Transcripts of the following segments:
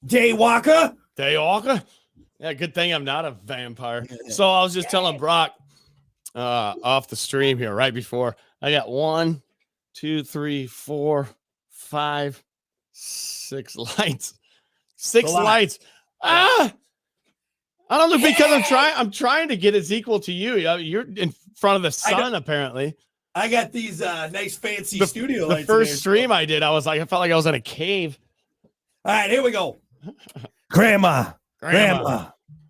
Daywalker. Daywalker? Yeah, good thing I'm not a vampire. So I was just telling Brock off the stream here right before. I got 1, 2, 3, 4, 5, 6 lights. 6 lights. I don't know, because I'm trying to get as equal to you. You're in front of the sun, apparently. I got these nice fancy studio lights. The first stream I did, I felt like I was in a cave. All right, here we go. Grandma.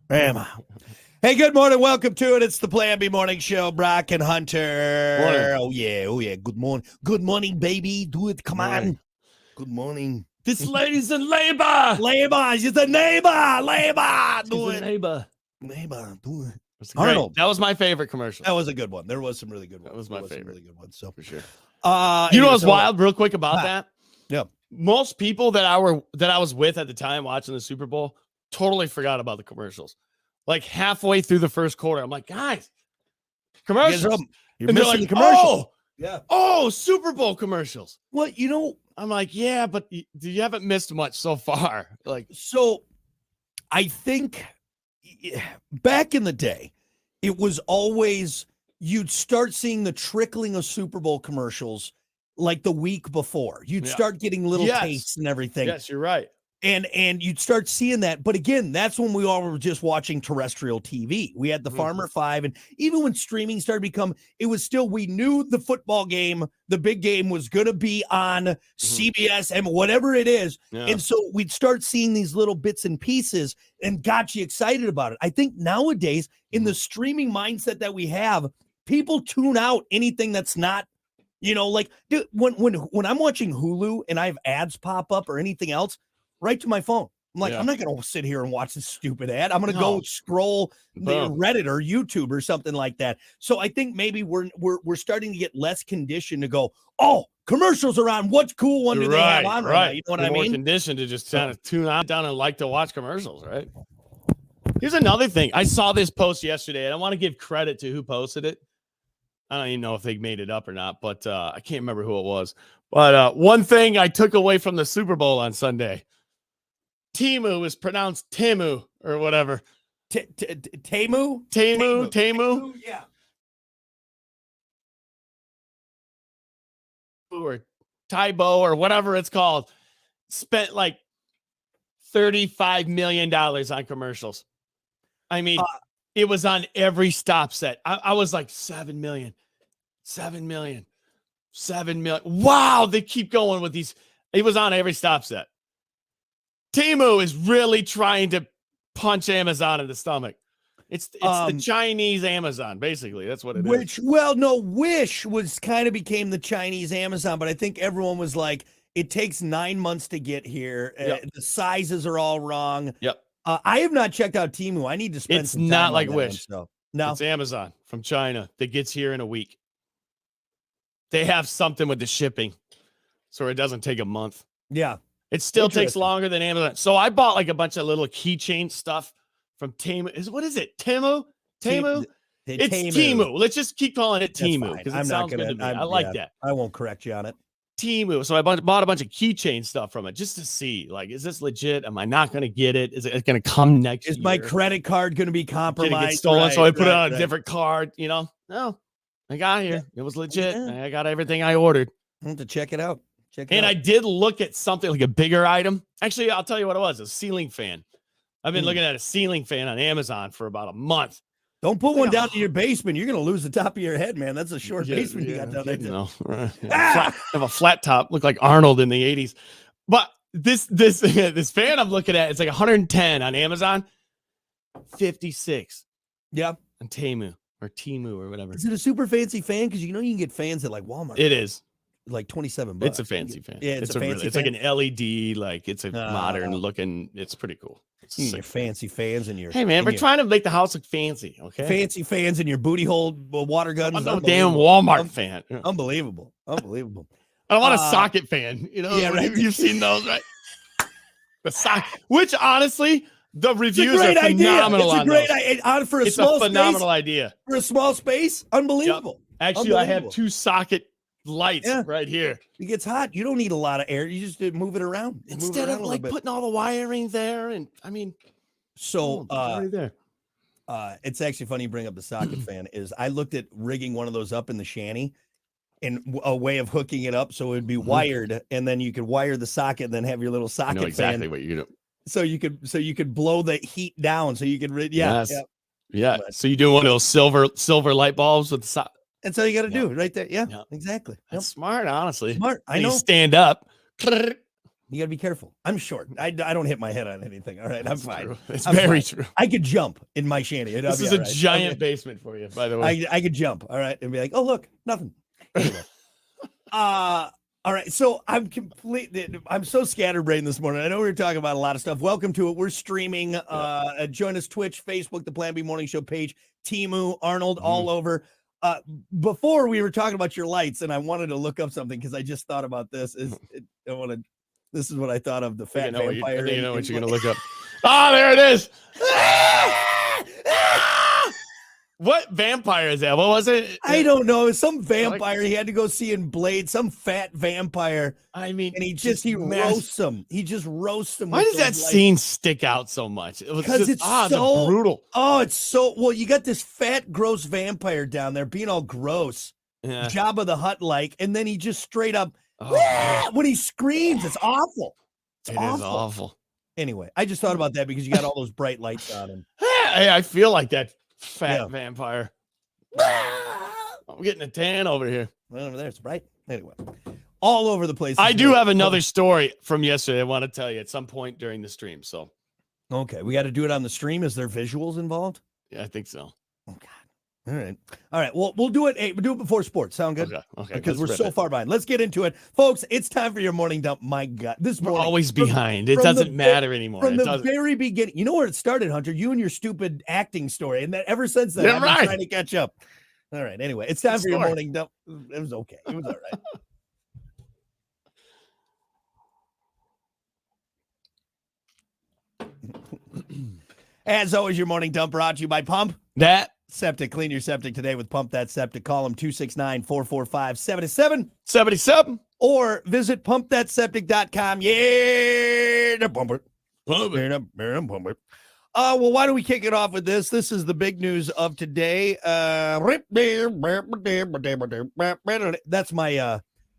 Hey, good morning. Welcome to it. It's the Plan B Morning Show. Brock and Hunter. Morning. Oh yeah. Good morning. Good morning, baby. Do it. Come on. Good morning. This lady's in labor. She's a neighbor. Do it. Neighbor. Do it. Arnold. That was my favorite commercial. That was a good one. There was some really good ones. That was my favorite. Really good ones. So for sure. You know what's wild, real quick about that? Yeah. Most people that I was with at the time watching the Super Bowl totally forgot about the commercials. Like halfway through the first quarter, I'm like, guys, commercials. You're missing the commercials. Super Bowl commercials. Well, I'm like, yeah, but you haven't missed much so far. So I think back in the day, it was always you'd start seeing the trickling of Super Bowl commercials like the week before. You'd start getting little tastes and everything. Yes, you're right. And you'd start seeing that. But again, that's when we all were just watching terrestrial TV. We had the Farmer 5. And even when streaming started to become, it was still, we knew the football game, the big game was going to be on CBS and whatever it is. Yeah. And so we'd start seeing these little bits and pieces and got you excited about it. I think nowadays in the streaming mindset that we have, people tune out anything that's not, like dude, when I'm watching Hulu and I have ads pop up or anything else, right to my phone. I'm like, I'm not going to sit here and watch this stupid ad. I'm going to go scroll Reddit or YouTube or something like that. So I think maybe we're starting to get less conditioned to go, oh, commercials are on. What cool one do they have on right now? You know what I mean? More conditioned to just kind of tune out down and like to watch commercials, right? Here's another thing. I saw this post yesterday, and I want to give credit to who posted it. I don't even know if they made it up or not, but I can't remember who it was. But one thing I took away from the Super Bowl on Sunday, Timu is pronounced Timu or whatever. Tamu? Yeah. Or Tybo or whatever it's called. Spent like $35 million on commercials. I mean, it was on every stop set. I was like 7 million. Wow, they keep going with these. It was on every stop set. Temu is really trying to punch Amazon in the stomach. It's the Chinese Amazon, basically. That's what it is. Wish was kind of became the Chinese Amazon, but I think everyone was like, it takes 9 months to get here. The sizes are all wrong. Yep. I have not checked out Temu. I need to spend some time. It's not like Wish. One, so. No, it's Amazon from China that gets here in a week. They have something with the shipping, so it doesn't take a month. Yeah. It still takes longer than Amazon. So I bought like a bunch of little keychain stuff from Temu. What is it? Temu? It's Temu. Let's just keep calling it Temu because it sounds good to me. I like that. I won't correct you on it. Temu. So I bought a bunch of keychain stuff from it just to see, like, is this legit? Am I not going to get it? Is it going to come next year? Is my credit card going to be compromised? Get stolen, so I put it on a different card. No, I got here. It was legit. I got everything I ordered. I have to check it out. I did look at something like a bigger item. Actually, I'll tell you what it was. A ceiling fan. I've been looking at a ceiling fan on Amazon for about a month. Don't put one down in your basement. You're going to lose the top of your head, man. That's a short basement you got down there. I have a flat top. Look like Arnold in the 80s. But this fan I'm looking at, it's like 110 on Amazon. 56. Yeah. On Temu or whatever. Is it a super fancy fan? Because you can get fans at like Walmart. It is. Like $27. It's a fancy fan. Yeah, it's a fancy fan. It's like an LED, like it's a modern looking. It's pretty cool. Your fancy fans and your. Hey man, we're trying to make the house look fancy. Okay. Fancy fans and your booty hole water guns. I'm no damn Walmart fan. Unbelievable. I don't want a socket fan. Yeah, right. You've seen those, right? The socket, which honestly, the reviews are phenomenal. It's a great idea. It's a phenomenal idea for a small space. Unbelievable. Yep. Actually, I have 2 socket lights right here. It gets hot. You don't need a lot of air. You just move it around. Instead of like putting all the wiring there. And I mean, so right there. It's actually funny you bring up the socket fan. Is I looked at rigging one of those up in the shanty, and a way of hooking it up so it would be wired, and then you could wire the socket and then have your little socket I know exactly fan. what you're doing. So you could blow the heat down. So you could yeah. So you do one of those silver light bulbs with the socket. That's all you got to do right there. Yeah. Exactly. That's smart, honestly. Smart. I know. You stand up. You got to be careful. I'm short. I don't hit my head on anything. All right. I'm fine. True. It's very true. I could jump in my shanty. This is a giant basement for you, by the way. I could jump. All right. And be like, oh, look, nothing. Anyway. All right. So I'm so scatterbrained this morning. I know we were talking about a lot of stuff. Welcome to it. We're streaming. Join us Twitch, Facebook, the Plan B Morning Show page, Temu, Arnold, all over. Before we were talking about your lights, and I wanted to look up something because I just thought about this. This is what I thought of the fat vampire. You know what you're gonna look up. Oh, there it is. What vampire is that? What was it? I don't know. Some vampire he had to go see in Blade. Some fat vampire. I mean, and he roasts them. He just roasts them. Why does that scene stick out so much? Because it's so brutal. Oh, it's so well. You got this fat, gross vampire down there being all gross, Jabba the Hutt like, and then he just straight up when he screams, it's awful. It is awful. Anyway, I just thought about that because you got all those bright lights on him. Hey, I feel like that fat vampire. I'm getting a tan over here. Well, over there, it's bright. Anyway, all over the place. I do have another story from yesterday I want to tell you at some point during the stream. So, okay, we got to do it on the stream. Is there visuals involved? Yeah, I think so. Oh God. All right. Well, we'll do it. We'll do it before sports. Sound good? Okay. Because we're so far behind. Let's get into it, folks. It's time for your morning dump. My God, we're always behind. It doesn't matter anymore. From the very beginning, you know where it started, Hunter. You and your stupid acting story, and that ever since then, I've been trying to catch up. All right. Anyway, it's time for your morning dump. It was okay. It was all right. As always, your morning dump brought to you by Pump That Septic. Clean your septic today with Pump That Septic. Call them 269-445-7777 or visit pumpthatseptic.com. Yeah, pump it. Pump it. Well, why don't we kick it off with this? This is the big news of today.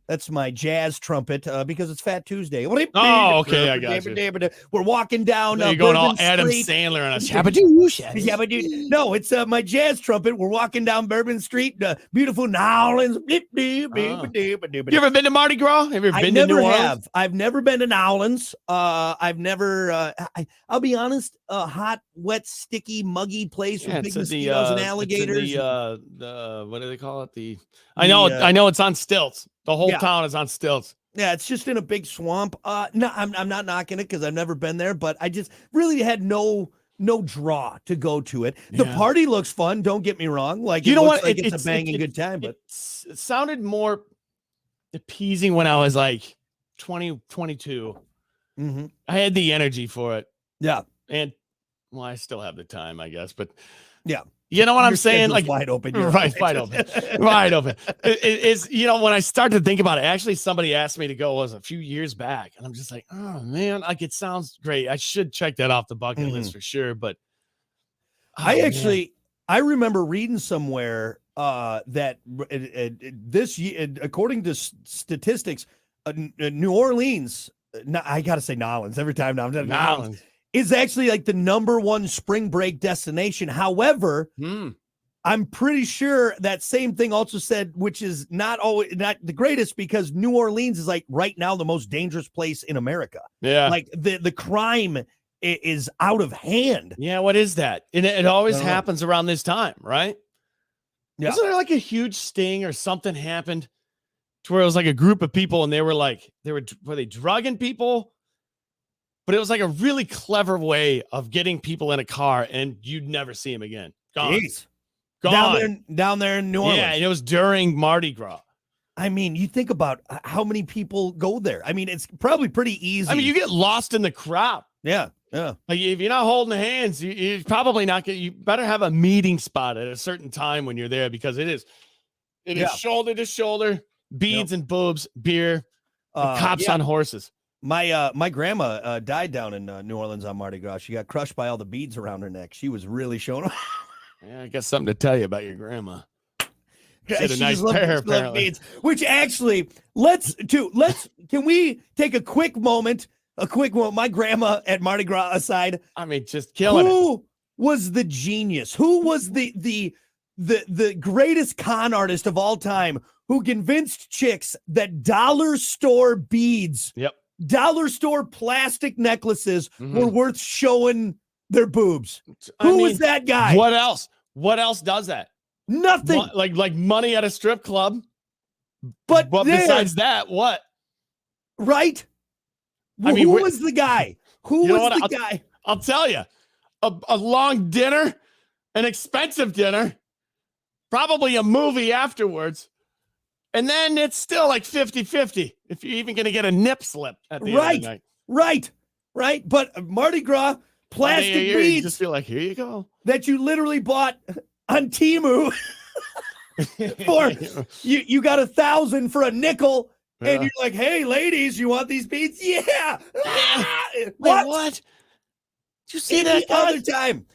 That's my jazz trumpet because it's Fat Tuesday. Oh, okay, I got you. We're walking down. You're going all Adam Sandler on a shabadoo. No, it's my jazz trumpet. We're walking down Bourbon Street, beautiful New Orleans. You ever been to Mardi Gras? Have you ever been to New Orleans? I've never been to New Orleans. I've never. I'll be honest. Hot, wet, sticky, muggy place with big mosquitoes and alligators. What do they call it? I know it's on stilts. The whole town is on stilts. Yeah, it's just in a big swamp. No, I'm not knocking it because I've never been there, but I just really had no draw to go to it. The party looks fun. Don't get me wrong. Like, you know what? Like it's a banging good time, but it sounded more appeasing when I was like 20, 22. Mm-hmm. I had the energy for it. Yeah. And well, I still have the time, I guess, but yeah. You know what I'm saying? Like wide open. Right, wide open. Wide open. It's, when I start to think about it, actually somebody asked me to go a few years back. And I'm just like, oh man, like it sounds great. I should check that off the bucket list for sure. But I remember reading somewhere that this year, according to statistics, New Orleans, I got to say Nolans every time now. Nolans. Is actually like the #1 spring break destination. However, I'm pretty sure that same thing also said, which is not the greatest because New Orleans is like right now the most dangerous place in America. Yeah. Like the crime is out of hand. Yeah. What is that? And it always happens around this time, right? Yeah. Wasn't there like a huge sting or something happened to where it was like a group of people and were they drugging people? But it was like a really clever way of getting people in a car and you'd never see them again. Gone. Jeez. Gone. Down there in New Orleans. Yeah, and it was during Mardi Gras. I mean, you think about how many people go there. I mean, it's probably pretty easy. I mean, you get lost in the crowd. Yeah. Like if you're not holding hands, you're probably not going to. You better have a meeting spot at a certain time when you're there because it is shoulder to shoulder. beads and boobs, beer, and cops on horses. My grandma died down in New Orleans on Mardi Gras. She got crushed by all the beads around her neck. She was really showing them. Yeah, I got something to tell you about your grandma. She had a She nice just loved- pair, she loved apparently. beads, which actually, can we take a quick moment? My grandma at Mardi Gras aside. I mean, just killing it. Who was the genius? Who was the greatest con artist of all time who convinced chicks that dollar store beads, dollar store plastic necklaces were worth showing their boobs? Who was that guy? What else? What else does that? Nothing. Like money at a strip club. But besides that, what? Right? I mean, who was the guy? Who was the guy? I'll tell you. A long dinner, an expensive dinner, probably a movie afterwards. And then it's still like 50-50 if you're even going to get a nip slip at the end of the night. Right. But Mardi Gras plastic beads. You just feel like, here you go. That you literally bought on Temu for you got 1,000 for a nickel, and you're like, hey, ladies, you want these beads? Yeah. What? Did you see that other time?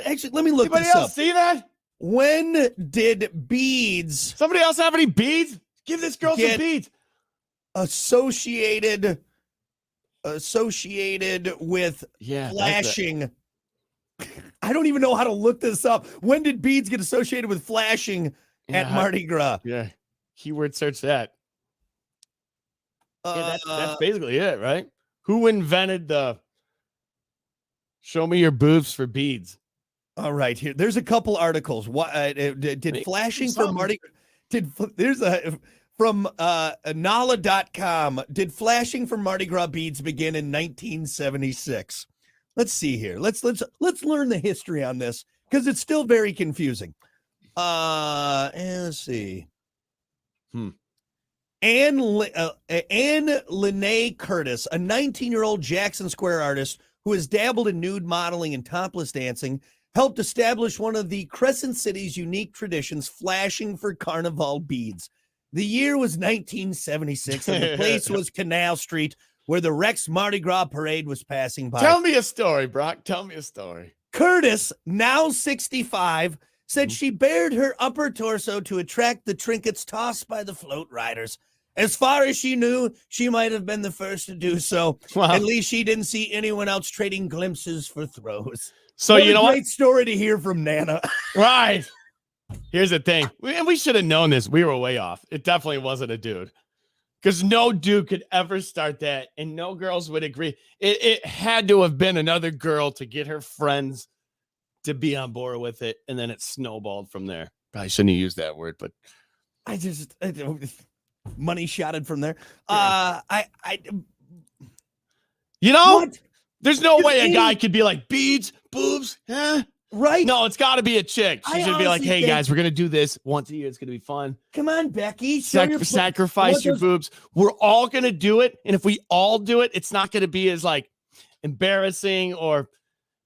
Actually, let me look Anybody this else up. See that? When did beads? Somebody else have any beads? Give this girl some beads. Associated with flashing. I don't even know how to look this up. When did beads get associated with flashing at Mardi Gras? Yeah. Keyword search that. That's basically it, right? Who invented the show me your boobs for beads? All right, here. There's a couple articles. What did flashing for Mardi from NALA.com. Did flashing for Mardi Gras beads begin in 1976? Let's see here. Let's learn the history on this because it's still very confusing. And let's see. Anne Lene Curtis, a 19-year-old Jackson Square artist who has dabbled in nude modeling and topless dancing, helped establish one of the Crescent City's unique traditions, flashing for carnival beads. The year was 1976, and the place was Canal Street, where the Rex Mardi Gras parade was passing by. Tell me a story, Brock. Tell me a story. Curtis, now 65, said she bared her upper torso to attract the trinkets tossed by the float riders. As far as she knew, she might have been the first to do so. Wow. At least she didn't see anyone else trading glimpses for throws. So you know what? Great story to hear from Nana. Right. Here's the thing. We should have known this. We were way off. It definitely wasn't a dude. Because no dude could ever start that, and no girls would agree. It had to have been another girl to get her friends to be on board with it, and then it snowballed from there. Probably shouldn't have used that word, but I money shotted from there. What? There's no way a guy could be like beads, boobs, right? No, it's got to be a chick. She's gonna be like, "Hey guys, we're gonna do this once a year. It's gonna be fun. Come on, Becky, sacrifice your boobs. We're all gonna do it, and if we all do it, it's not gonna be as like embarrassing or,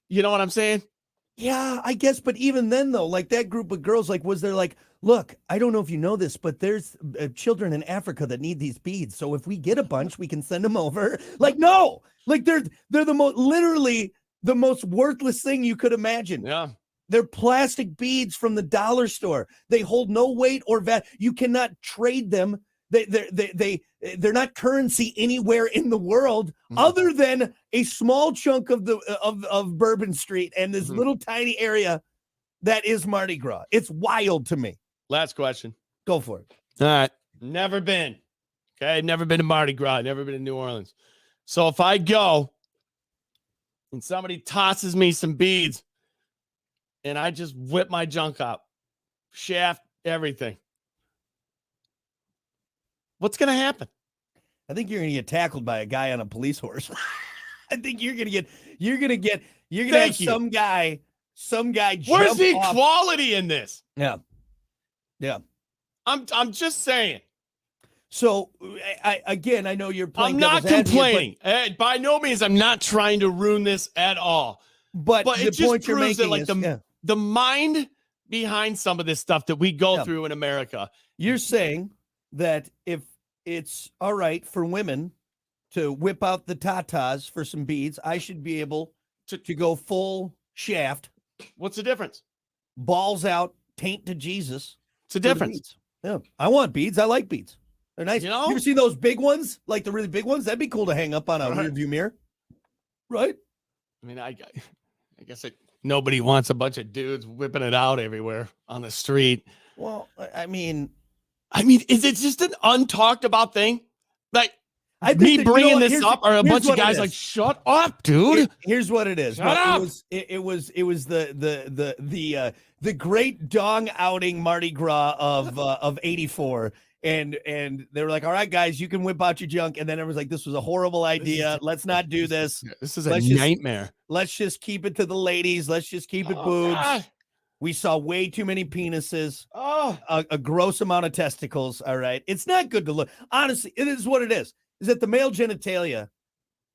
you know what I'm saying? Yeah, I guess. But even then, though, like that group of girls, like, was there like, look, I don't know if you know this, but there's children in Africa that need these beads. So if we get a bunch, we can send them over. Like, no, like they're the most, literally the most worthless thing you could imagine. Yeah. They're plastic beads from the dollar store. They hold no weight or value. You cannot trade them. They're not currency anywhere in the world other than a small chunk of the of Bourbon Street and this little tiny area that is Mardi Gras. It's wild to me. Last question. Go for it. All right. Never been. Okay. Never been to Mardi Gras. Never been to New Orleans. So if I go and somebody tosses me some beads and I just whip my junk up, shaft, everything, what's going to happen? I think you're going to get tackled by a guy on a police horse. I think you're going to have some guy jump Where's the off. equality in this? Yeah. I'm just saying. So I know you're playing. I'm not complaining. By no means, I'm not trying to ruin this at all. But it just proves that, like, the mind behind some of this stuff that we go through in America. You're saying that if it's all right for women to whip out the tatas for some beads, I should be able to go full shaft. What's the difference? Balls out, taint to Jesus. It's a difference. Yeah, I want beads. I like beads. They're nice. You know? You ever see those big ones, like the really big ones? That'd be cool to hang up on a rear view mirror, right? I mean, I guess nobody wants a bunch of dudes whipping it out everywhere on the street. Well, I mean, is it just an untalked about thing? Like, I think me that, bringing this up, or a bunch of guys like, shut up, dude. Here's what it is. Shut up. It was the great dong outing Mardi Gras of '84. And they were like, all right, guys, you can whip out your junk. And then everyone's like, this was a horrible idea. Let's not do this. This is a nightmare. Let's just keep it to the ladies. Let's just keep it boobs. God. We saw way too many penises, a gross amount of testicles. All right. It's not good to look. Honestly, it is what it is that the male genitalia.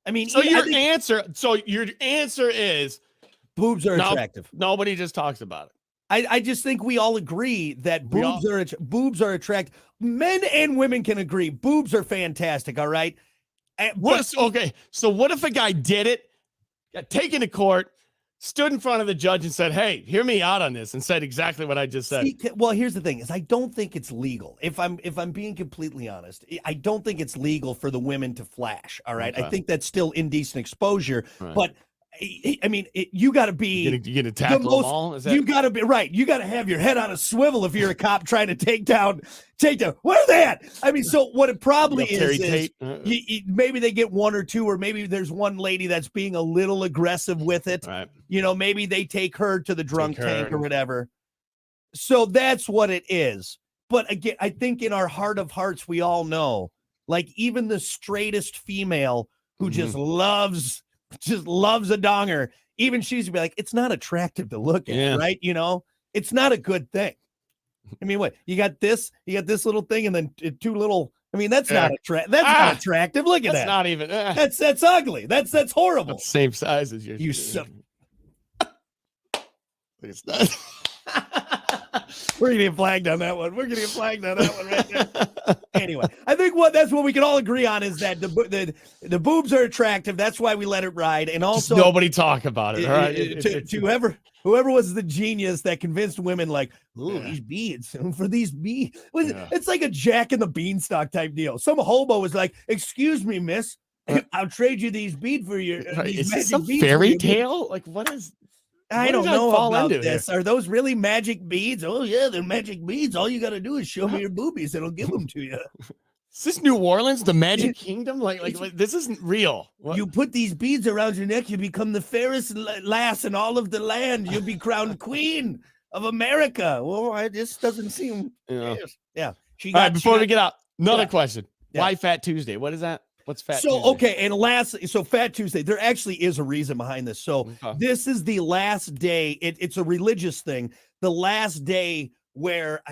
I mean, so your answer is boobs are attractive. Nobody just talks about it. I just think we all agree that boobs are attractive. Men and women can agree. Boobs are fantastic. All right. Okay. So what if a guy did it, got taken to court, stood in front of the judge and said, hey, hear me out on this, and said exactly what I just said? Well, here's the thing is I don't think it's legal. If I'm being completely honest, I don't think it's legal for the women to flash. All right. Okay. I think that's still indecent exposure, right. But I mean, you got to be. You gonna tackle them all? You got to be right. You got to have your head on a swivel if you're a cop trying to take down. Where's that? I mean, so what it probably is maybe they get one or two, or maybe there's one lady that's being a little aggressive with it. Right. Maybe they take her to the drunk tank or whatever. So that's what it is. But again, I think in our heart of hearts, we all know, like even the straightest female who just loves a donger, even she's be like, it's not attractive to look at, right? It's not a good thing. I mean, what you got this little thing, and then two little. I mean, that's not attractive. That's not attractive. Look at that. Not even. That's ugly. That's horrible. That's the same size as yours. You suck. It's not. We're gonna get flagged on that one. Right there. Anyway, I think that's what we can all agree on is that the boobs are attractive. That's why we let it ride. And also, just nobody talk about it. All right. Whoever was the genius that convinced women, like, ooh, these beads for these beads. It's like a Jack and the Beanstalk type deal. Some hobo was like, "Excuse me, miss, I'll trade you these beads for your." Is this some fairy tale? Like, what is? I don't know about this. Are those really magic beads? Oh, yeah, they're magic beads. All you got to do is show me your boobies. It'll give them to you. Is this New Orleans, the Magic Kingdom? Like this isn't real. What? You put these beads around your neck, you become the fairest lass in all of the land. You'll be crowned queen of America. Well, this doesn't seem. Yeah. All right, before we get out, another question. Why Fat Tuesday? What is that? What's Fat Tuesday? Okay, and lastly, Fat Tuesday, there actually is a reason behind this. So this is the last day. It's a religious thing. The last day where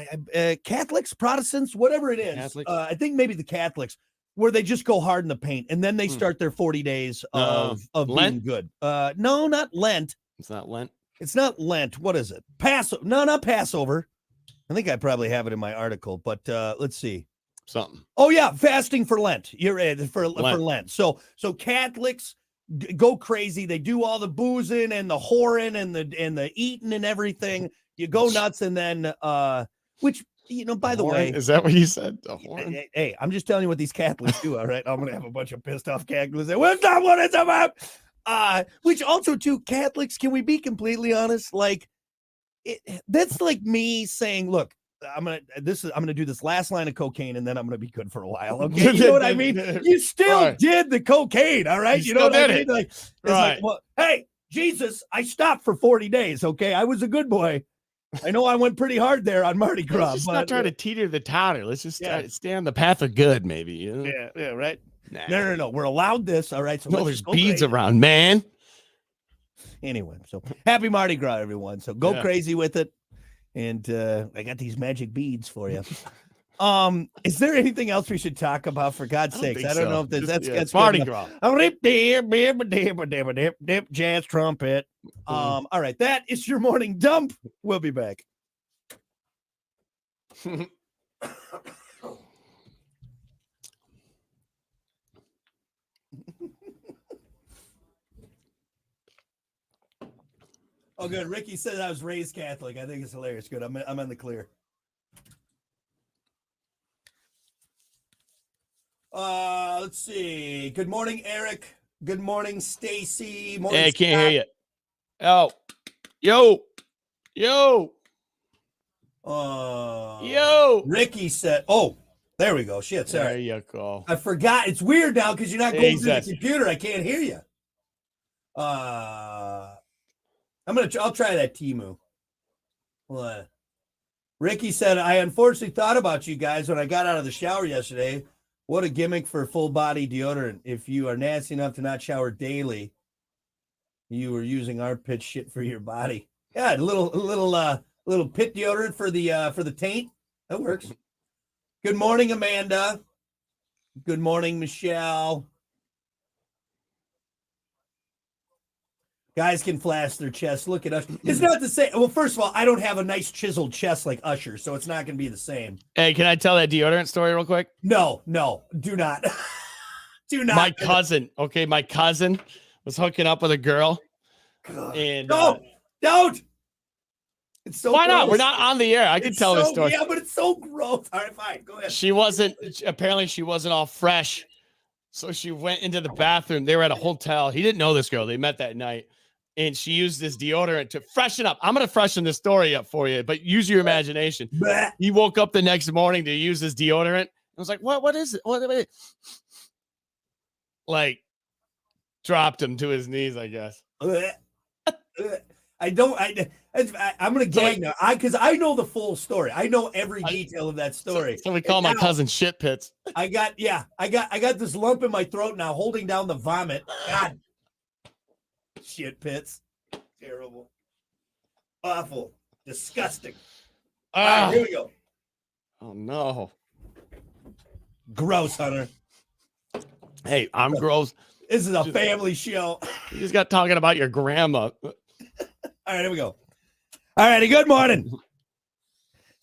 Catholics, Protestants, whatever it is, I think maybe the Catholics, where they just go hard in the paint, and then they start their 40 days of being good. No, not Lent. It's not Lent. It's not Lent. What is it? Passover. No, not Passover. I think I probably have it in my article, but let's see. Something. Oh yeah, fasting for Lent. You're for Lent. So Catholics go crazy. They do all the boozing and the whoring and the eating and everything. You go nuts, and then which by the way, is that what you said? Hey, I'm just telling you what these Catholics do. All right, I'm gonna have a bunch of pissed off Catholics say, "Well, that's not what it's about." Which also too, Catholics. Can we be completely honest? Like, that's like me saying, "Look, I'm gonna do this last line of cocaine, and then I'm gonna be good for a while." Okay, you know what I mean? You still did the cocaine, all right? You know what I mean? Like, like, well, hey, Jesus, I stopped for 40 days. Okay, I was a good boy. I know I went pretty hard there on Mardi Gras. Let's just not try to teeter the totter. Let's just stay on the path of good, maybe. Yeah, right. Nah. No. We're allowed this, all right? So there's beads around, man. Anyway, so happy Mardi Gras, everyone. So go crazy with it. And I got these magic beads for you. Is there anything else we should talk about, for God's sakes? I don't know if that's Mardi Gras. Jazz trumpet. All right, that is your morning dump. We'll be back. Oh, good. Ricky said I was raised Catholic. I think it's hilarious. Good. I'm on the clear. Let's see. Good morning, Eric. Good morning, Stacy. Hey, I can't hear you. Oh, yo. Ricky said, "Oh, there we go. Shit, sorry. There you go. I forgot. It's weird now because you're not going through the computer. I can't hear you. I'll try that Temu. What? Ricky said, I unfortunately thought about you guys when I got out of the shower yesterday. What a gimmick for full body deodorant. If you are nasty enough to not shower daily, you were using armpit shit for your body. Yeah, a little pit deodorant for the taint. That works. Good morning, Amanda. Good morning, Michelle. Guys can flash their chest. Look at us. It's not the same. Well, first of all, I don't have a nice chiseled chest like Usher, so it's not going to be the same. Hey, can I tell that deodorant story real quick? No, do not. Do not. My cousin was hooking up with a girl. And don't. It's so why gross. not? We're not on the air. I can tell this story. Yeah, but it's so gross. All right, fine. Go ahead. She wasn't all fresh. So she went into the bathroom. They were at a hotel. He didn't know this girl. They met that night. And she used this deodorant to freshen up. I'm going to freshen this story up for you, but use your imagination. He woke up the next morning to use this deodorant. I was like, what is it? What? Like, dropped him to his knees, I guess. I'm going to gag now because I know the full story. I know every detail of that story. So we call my cousin shit pits. I got this lump in my throat now holding down the vomit. God. Shit pits. Terrible. Awful. Disgusting. All right, here we go. Oh, no. Gross, Hunter. Hey, I'm gross. This is a family show. You just got talking about your grandma. All right, here we go. All righty, good morning.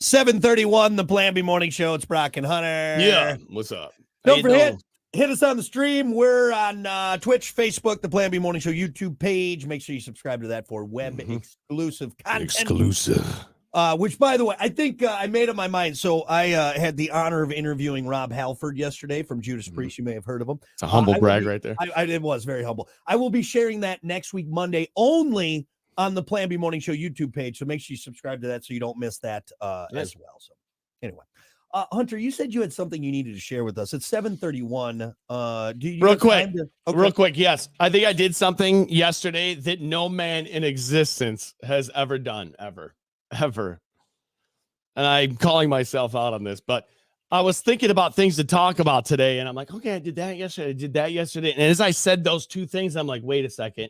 7:31, the Plan B Morning Show. It's Brock and Hunter. Yeah, what's up? Don't forget, hit us on the stream. We're on Twitch, Facebook, the Plan B Morning Show YouTube page. Make sure you subscribe to that for web exclusive content. Exclusive. Which, by the way, I think I made up my mind. So I had the honor of interviewing Rob Halford yesterday from Judas Priest. You may have heard of him. It's a humble brag right there. It was very humble. I will be sharing that next week, Monday, only on the Plan B Morning Show YouTube page. So make sure you subscribe to that so you don't miss that as well. So anyway, Hunter, you said you had something you needed to share with us. It's 7:31. Do you real quick? Yes, I think I did something yesterday that no man in existence has ever done, ever. And I'm calling myself out on this, but I was thinking about things to talk about today, and I'm like, okay, I did that yesterday. And as I said those two things, I'm like, wait a second.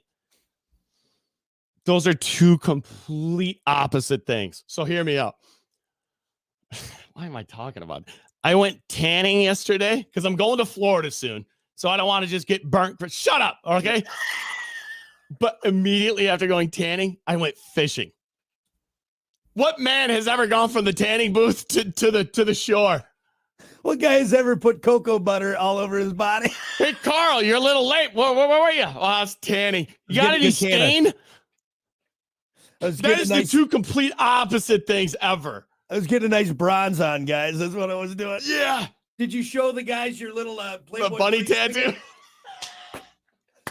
Those are two complete opposite things. So hear me out. Why am I talking about it? I went tanning yesterday because I'm going to Florida soon. So I don't want to just get burnt. Shut up. Okay. But immediately after going tanning, I went fishing. What man has ever gone from the tanning booth to the shore? What guy has ever put cocoa butter all over his body? Hey, Carl, you're a little late. Where were you? Oh, I was tanning. You got any stain? That is the two complete opposite things ever. I was getting a nice bronze on, guys. That's what I was doing. Yeah. Did you show the guys your little Playboy the bunny tattoo?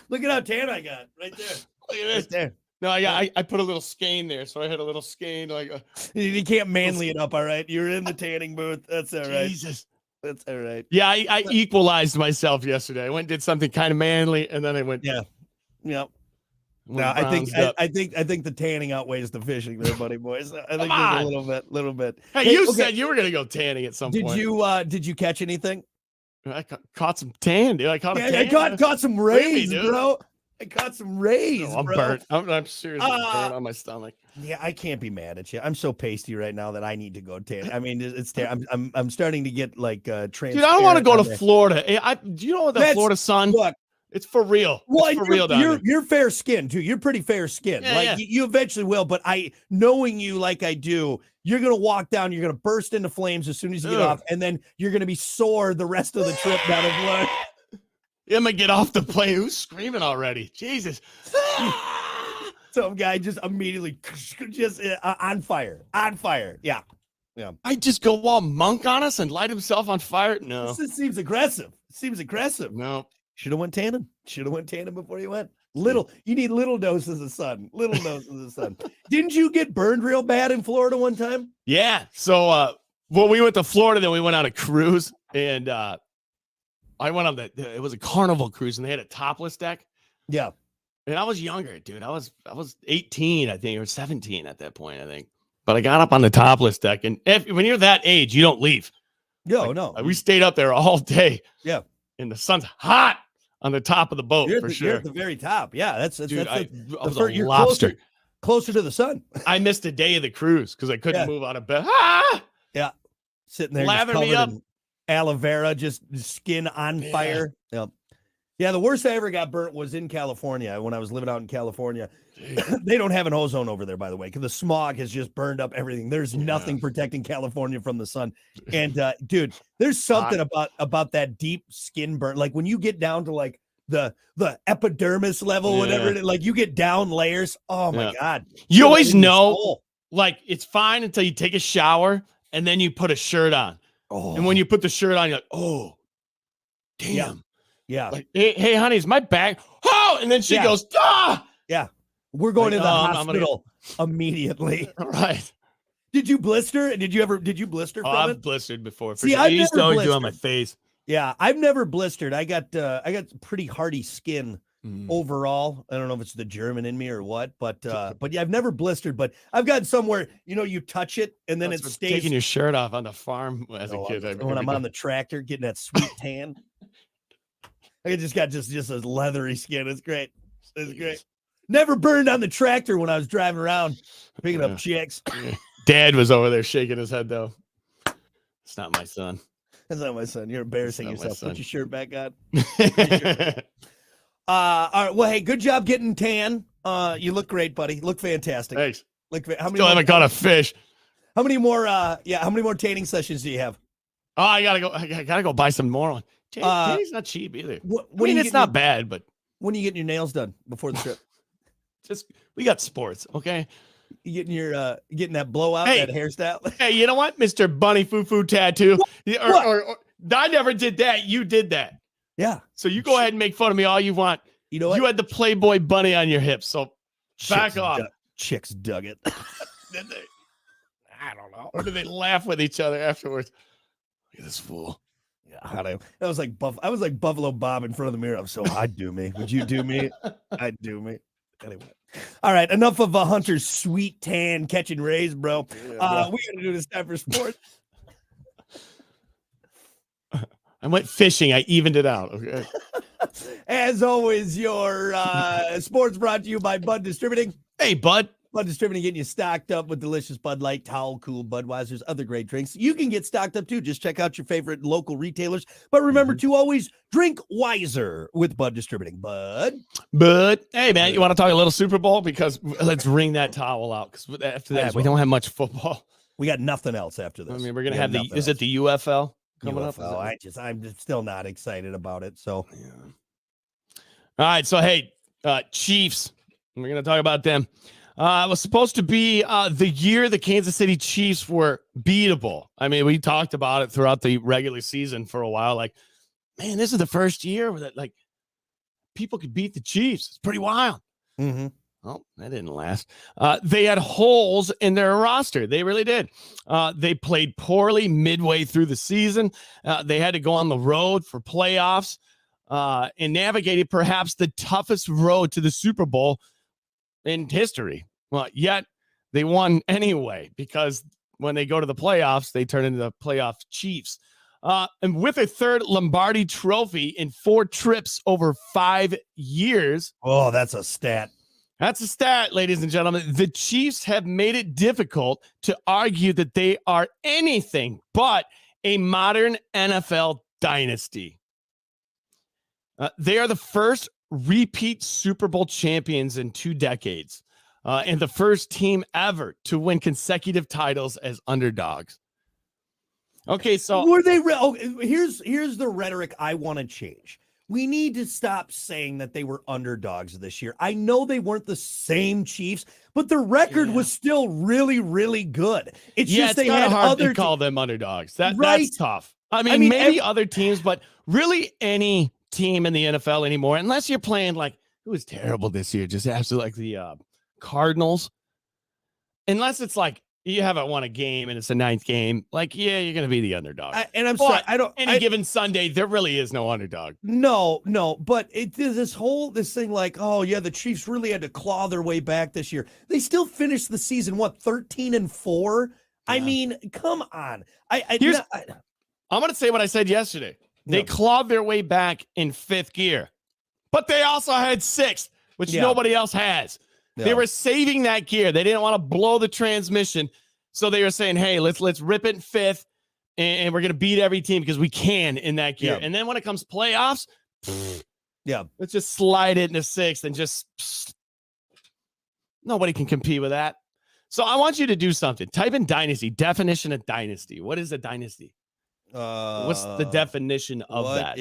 Look at how tan I got right there. Look at this. Right there. No, I put a little skein there, so I had a little skein. Like you can't manly it up, all right? You're in the tanning booth. That's all right. Jesus. That's all right. Yeah, I equalized myself yesterday. I went and did something kind of manly, and then I went. Yeah. Yep. No, I think the tanning outweighs the fishing there, buddy boys. I think there's a little bit. Hey, you said you were gonna go tanning at some point. Did you catch anything? I caught some tan, dude. I caught some rays, bro. I caught some rays. I'm burnt. I'm seriously burnt on my stomach. Yeah, I can't be mad at you. I'm so pasty right now that I need to go tan. I mean, I'm starting to get like transparent. Dude, I don't want to go to Florida. Do you know what the Florida sun? Look, it's for real. Well, you're fair skinned too. You're pretty fair skinned. Yeah, you eventually will. But knowing you like I do, you're gonna walk down. You're gonna burst into flames as soon as you get off, and then you're gonna be sore the rest of the trip down in Florida. I'm gonna get off the plane. Who's screaming already? Jesus. Some guy just immediately just on fire. Yeah. I just go all monk on us and light himself on fire. No, This seems aggressive. no. Should have went tanning. Before you went. You need little doses of sun. Didn't you get burned real bad in Florida one time? Yeah. So when we went to Florida, then we went on a cruise, and I went on it was a Carnival cruise, and they had a topless deck. Yeah. And I was younger, dude. I was 18, I think, or 17 at that point, I think. But I got up on the topless deck, and when you're that age, you don't leave. No. We stayed up there all day. Yeah. And the sun's hot on the top of the boat for sure. You're at the very top. Yeah, that's Dude, I was you're a lobster. Closer to the sun. I missed a day of the cruise because I couldn't move out of bed. Yeah. Sitting there Lather just me up. in aloe vera, just skin on fire. Yep. Yeah, the worst I ever got burnt was in California when I was living out in California. They don't have an ozone over there, by the way, because the smog has just burned up everything. There's nothing protecting California from the sun. And dude, there's something about that deep skin burn. Like when you get down to like the epidermis level, whatever, like you get down layers. Oh my God. You always know, like it's fine until you take a shower and then you put a shirt on. Oh. And when you put the shirt on, you're like, oh, damn. Yeah. Like, hey, honey, is my back? Oh, and then she goes, ah. Yeah. We're going to the hospital immediately. All right. Did you blister? Did you blister from I've it? blistered before. See, I used to always do on my face. Yeah, I've never blistered. I got pretty hardy skin overall. I don't know if it's the German in me or what, but yeah, I've never blistered, but I've got somewhere, you touch it and then it stays. Taking your shirt off on the farm as a kid. When I'm on the tractor getting that sweet tan. I just got just a leathery skin. It's great. Never burned on the tractor when I was driving around picking up chicks. Dad was over there shaking his head though. It's not my son. That's not my son. You're embarrassing yourself. Put your shirt back on. All right. Well, hey, good job getting tan. You look great, buddy. Look fantastic. Thanks. How many Still haven't caught a fish. How many more? How many more tanning sessions do you have? Oh, I gotta go buy some more. Tanning's not cheap either. It's not bad, but when are you getting your nails done before the trip? We got sports, okay? You getting that blowout, that hairstyle? Hey, you know what, Mr. Bunny Foo Foo Tattoo? Or I never did that. You did that. Yeah. So you go ahead and make fun of me all you want. You know what? You had the Playboy bunny on your hips, so back off. Chicks dug it. Did they? I don't know. Or did they laugh with each other afterwards? Look at this fool. Yeah, I was like Buffalo Bob in front of the mirror. I'm so I'd do me. Would you do me? I'd do me. Anyway. All right. Enough of Hunter's sweet tan catching rays, bro. We got to do this time for sports. I went fishing. I evened it out. Okay. As always, your sports brought to you by Bud Distributing. Hey, Bud. Bud Distributing getting you stocked up with delicious Bud Light, Towel Cool, Budweiser's, other great drinks. You can get stocked up too. Just check out your favorite local retailers. But remember to always drink wiser with Bud Distributing. Bud. Hey, man, you want to talk a little Super Bowl? Because let's wring that towel out. Because after that, we don't have much football. We got nothing else after this. I mean, we're going to have is it the UFL coming up? I'm still not excited about it. So, yeah. All right. So, hey, Chiefs. We're going to talk about them. It was supposed to be the year the Kansas City Chiefs were beatable. I mean, we talked about it throughout the regular season for a while. Like, man, this is the first year that like people could beat the Chiefs. It's pretty wild. Mm-hmm. Oh, that didn't last. They had holes in their roster. They really did. They played poorly midway through the season. They had to go on the road for playoffs and navigated perhaps the toughest road to the Super Bowl in history. Well, yet they won anyway, because when they go to the playoffs, they turn into the playoff Chiefs. And with a third Lombardi trophy in 4 trips over 5 years. Oh, that's a stat. That's a stat, ladies and gentlemen. The Chiefs have made it difficult to argue that they are anything but a modern NFL dynasty. They are the first repeat Super Bowl champions in 2 decades, and the first team ever to win consecutive titles as underdogs. Okay, so were they? Here's the rhetoric I want to change. we need to stop saying that they were underdogs this year. I know they weren't the same Chiefs, but their record was still really, really good. It's just it's they kind had of hard other to call them underdogs. That's right. tough. I mean maybe other teams, but really any team in the NFL anymore, unless you're playing like who was terrible this year, just absolutely like the Cardinals. Unless it's like you haven't won a game and it's the 9th game, like, yeah, you're going to be the underdog. And I'm sorry, any given Sunday, there really is no underdog. No, but this thing like, oh yeah, the Chiefs really had to claw their way back this year. They still finished the season, 13-4? Yeah. I mean, come on. I'm going to say what I said yesterday. They clawed their way back in 5th gear, but they also had 6th, which nobody else has. Yeah. They were saving that gear. They didn't want to blow the transmission. So they were saying, hey, let's rip it in 5th, and we're going to beat every team because we can in that gear. Yeah. And then when it comes playoffs, let's just slide it into 6th and just nobody can compete with that. So I want you to do something. Type in dynasty, definition of dynasty. What is a dynasty? What's the definition of that?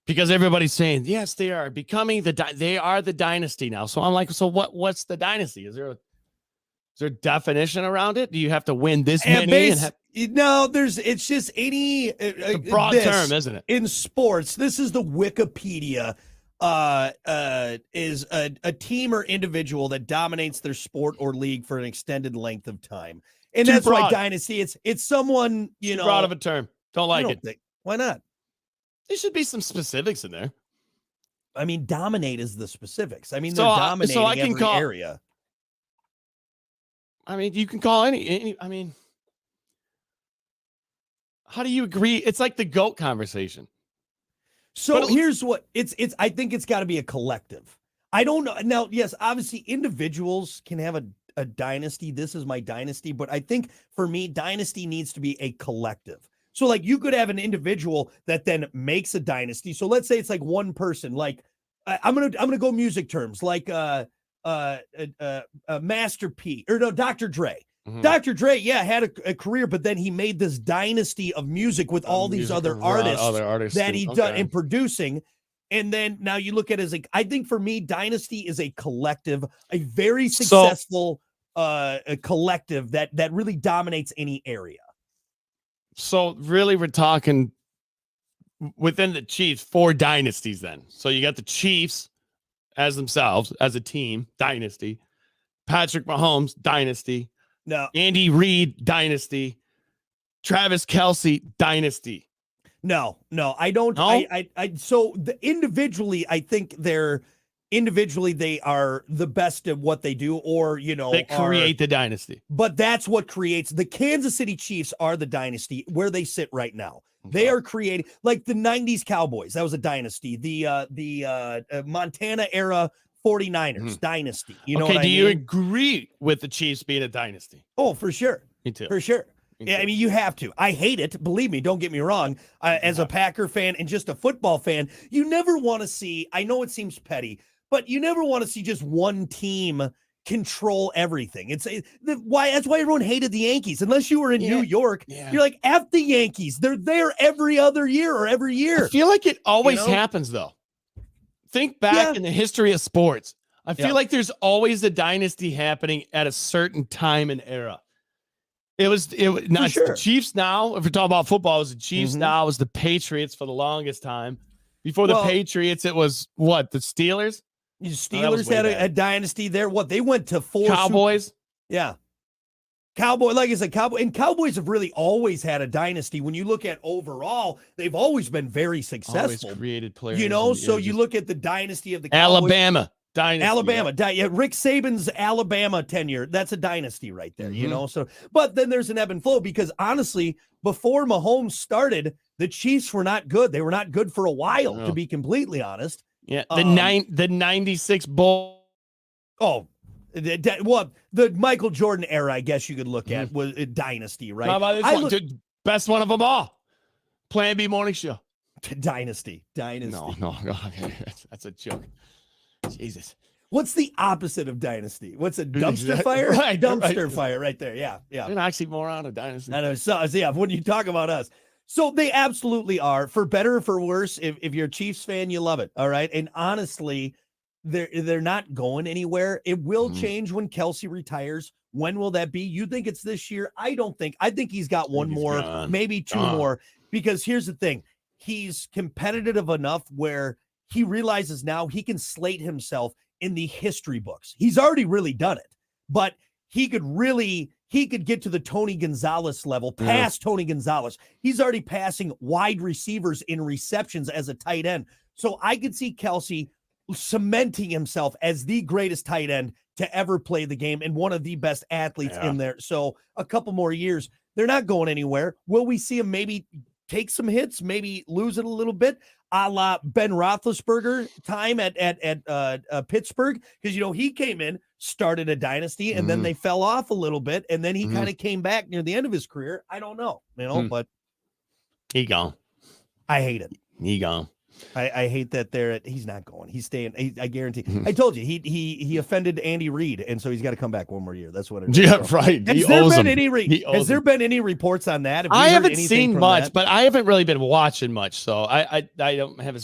Because everybody's saying, yes, they are becoming they are the dynasty now. So I'm like, so what's the dynasty? Is there a definition around it? Do you have to win this many? No, it's just any a broad term, isn't it? In sports, this is the Wikipedia. Is a team or individual that dominates their sport or league for an extended length of time. And that's why dynasty, it's someone, too broad of a term. Don't like it. Why not? There should be some specifics in there. I mean, dominate is the specifics. I mean, they're dominating every area. I mean, you can call any. I mean, how do you agree? It's like the GOAT conversation. So here's what it's. I think it's got to be a collective. I don't know. Now, yes, obviously individuals can have a dynasty. This is my dynasty. But I think for me, dynasty needs to be a collective. So like you could have an individual that then makes a dynasty. So let's say it's like one person, like I'm gonna go music terms, like Master P or no, Dr. Dre. Mm-hmm. Dr. Dre, had a career, but then he made this dynasty of music with all these other artists that he done in producing. And then now you look at it as like, I think for me, dynasty is a collective, a very successful a collective that really dominates any area. So really we're talking within the Chiefs, 4 dynasties then. So you got the Chiefs as themselves, as a team, dynasty. Patrick Mahomes, dynasty. No. Andy Reid, dynasty. Travis Kelce, dynasty. No, I don't. No? So individually, I think they are the best at what they do, or, they create the dynasty. But that's what creates the Kansas City Chiefs are the dynasty where they sit right now. Okay. They are creating like the 90s Cowboys. That was a dynasty. The Montana era 49ers dynasty. You know what I mean? Do you agree with the Chiefs being a dynasty? Oh, for sure. Me too. For sure. Yeah, I mean, you have to. I hate it. Believe me, don't get me wrong. As a Packer fan and just a football fan, you never want to see, I know it seems petty, but you never want to see just one team control everything. That's why everyone hated the Yankees. Unless you were in New York, you're like, F the Yankees. They're there every other year or every year. I feel like it always happens, though. Think back in the history of sports. I feel like there's always a dynasty happening at a certain time and era. It was not the Chiefs now. If we're talking about football, it was the Chiefs now. It was the Patriots for the longest time. Before the Patriots, it was what? The Steelers? The Steelers had a dynasty there. What? They went to 4 Cowboys? Cowboy, like I said, Cowboys have really always had a dynasty. When you look at overall, they've always been very successful. Always created players. So you look at the dynasty of the Cowboys. Alabama. Dynasty. Rick Saban's Alabama tenure, that's a dynasty right there, So, but then there's an ebb and flow because honestly, before Mahomes started, the Chiefs were not good. They were not good for a while, to be completely honest. Yeah, the 96 Bull. Oh, the Michael Jordan era, I guess you could look at was a dynasty, right? How about this best one of them all? Plan B morning show. Dynasty. No, that's a joke. Jesus. What's the opposite of dynasty? What's a dumpster fire? Dumpster fire right there. Yeah. You're an oxymoron of dynasty. I know. So, when you talk about us. So they absolutely are, for better or for worse. If you're a Chiefs fan, you love it. All right. And honestly, they're not going anywhere. It will change when Kelsey retires. When will that be? You think it's this year? I don't think. I think he's got one more, maybe two more. Because here's the thing. He's competitive enough where he realizes now he can slate himself in the history books. He's already really done it. But he could get to the Tony Gonzalez level, past Tony Gonzalez. He's already passing wide receivers in receptions as a tight end. So I could see Kelsey cementing himself as the greatest tight end to ever play the game and one of the best athletes in there. So a couple more years, they're not going anywhere. Will we see him maybe take some hits, maybe lose it a little bit, a la Ben Roethlisberger time at Pittsburgh? Because, he came in, started a dynasty, and then they fell off a little bit, and then he kind of came back near the end of his career. I don't know, but he gone. I hate it. He gone. I hate that he's not going. He's staying. I guarantee. I told you he offended Andy Reid, and so he's got to come back one more year. That's what it is. Yeah, right. Has there been any reports on that? I haven't seen much, but I haven't really been watching much, so I don't have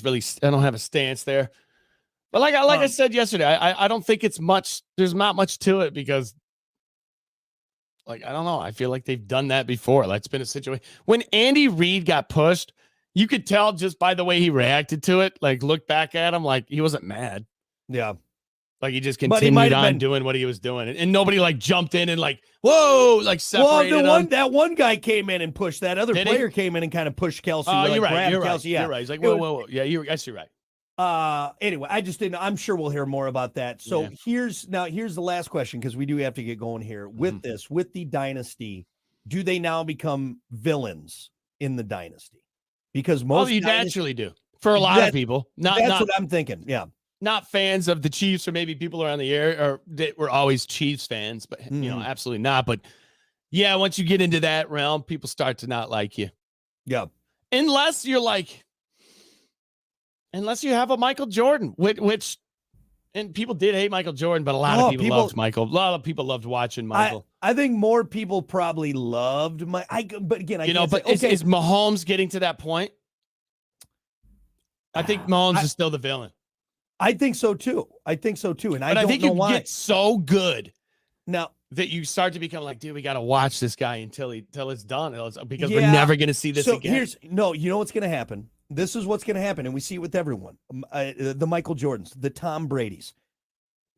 a stance there. But like I said yesterday, I don't think it's much. There's not much to it because, I don't know. I feel like they've done that before. It's been a situation when Andy Reid got pushed. You could tell just by the way he reacted to it. Look back at him, he wasn't mad. Yeah. He just continued on doing what he was doing. And nobody jumped in and whoa, separated him. That one guy came in and pushed. That other player came in and kind of pushed Kelsey. Oh, you're right. You're Kelsey, right. yeah. You're right. He's like, whoa. Yeah, you're right. Anyway, I just didn't. I'm sure we'll hear more about that. So here's the last question, because we do have to get going here with this. With the dynasty, do they now become villains in the dynasty? Because most you naturally do for a lot of people. That's what I'm thinking. Yeah, not fans of the Chiefs, or maybe people around the area or that were always Chiefs fans, but absolutely not. But yeah, once you get into that realm, people start to not like you. Yeah, unless you have a Michael Jordan, which and people did hate Michael Jordan, but a lot of people loved Michael. A lot of people loved watching Michael. I think more people probably loved but again, is Mahomes getting to that point? I think Mahomes is still the villain. I think so too. And I think know why. Get so good now that you start to become dude, we got to watch this guy until it's done, because we're never going to see this again. You know what's going to happen. This is what's going to happen, and we see it with everyone. The Michael Jordans, the Tom Bradys.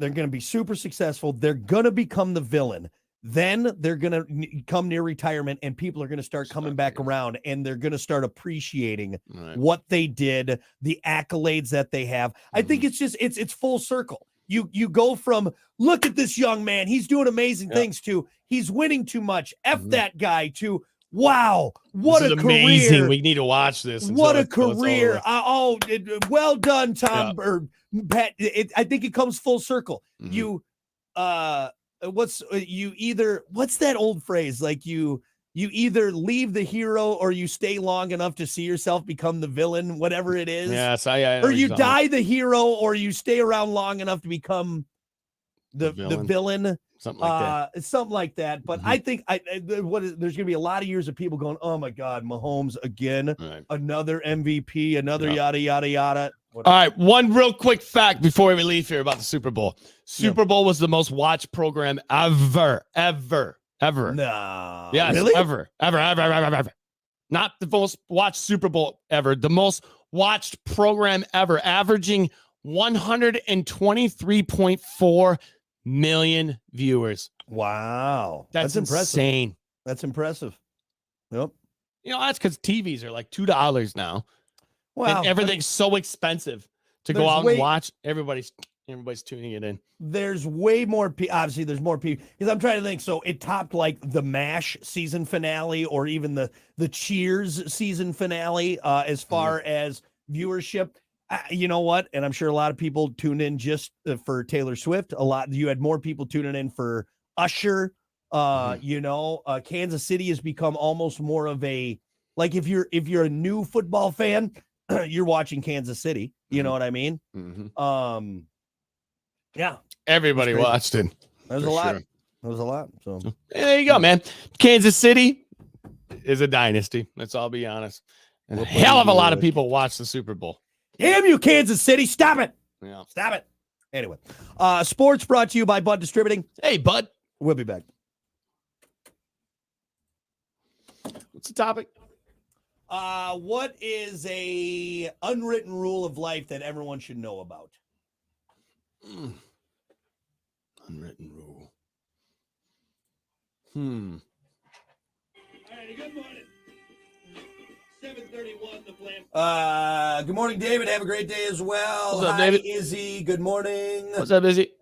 They're going to be super successful. They're going to become the villain. Then they're going to come near retirement, and people are going to start coming back around, and they're going to start appreciating what they did, the accolades that they have. I think it's just it's full circle. You go from, look at this young man, he's doing amazing things, to he's winning too much, F that guy, to wow, what a amazing career. We need to watch this. What a career. Well done, Tom or Pat. I think it comes full circle. What's that old phrase? You either leave the hero or you stay long enough to see yourself become the villain, whatever it is. Yes, or you die the hero, or you stay around long enough to become the villain. Something like that. Something like that. But I think there's going to be a lot of years of people going, oh my God, Mahomes again, another MVP, another yada, yada, yada. Whatever. All right. One real quick fact before we leave here about the Super Bowl. Super Bowl was the most watched program ever. No. Yes, really? Ever. Not the most watched Super Bowl ever. The most watched program ever, averaging 123.4 million viewers. Wow. That's impressive. Insane. That's impressive. Yep. That's because TVs are $2 now. Wow. And everything's so expensive to go out and watch. Everybody's tuning it in. There's way more people. Obviously, there's more people, because I'm trying to think. So it topped the MASH season finale, or even the Cheers season finale, as far as viewership. You know what? And I'm sure a lot of people tuned in just for Taylor Swift. You had more people tuning in for Usher. Kansas City has become almost more of a, if you're a new football fan, you're watching Kansas City. You know what I mean? Yeah. Everybody watched it. There was a lot. There was a lot. So there you go, man. Kansas City. is a dynasty. Let's all be honest. And What a hell of a do lot of with- people watch the Super Bowl. Damn you, Kansas City. Stop it. Yeah. Stop it. Anyway, sports brought to you by Bud Distributing. Hey, bud. We'll be back. What's the topic? What is a unwritten rule of life that everyone should know about? Unwritten rule. All right, good morning. 7:31, the plan. Good morning, David. Have a great day as well. What's up, Hi, David? Izzy. Good morning. What's up, Izzy?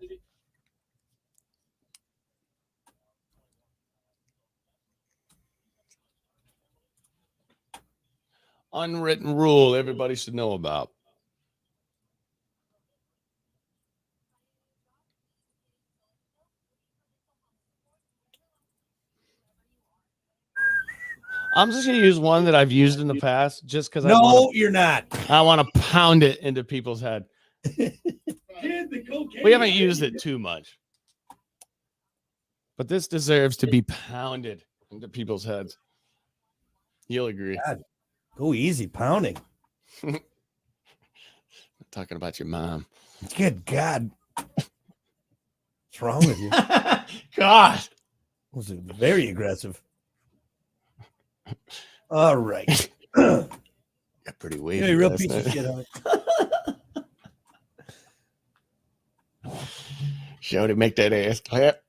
Unwritten rule everybody should know about. I'm just going to use one that I've used in the past just because No, you're not. I want to pound it into people's head. We haven't used it too much. But this deserves to be pounded into people's heads. You'll agree. God, go easy, pounding. I'm talking about your mom. Good God. What's wrong with you? God. Was it very aggressive? All right. Got pretty wavy. You're a real last piece of night. shit, huh? Show to make that ass clap.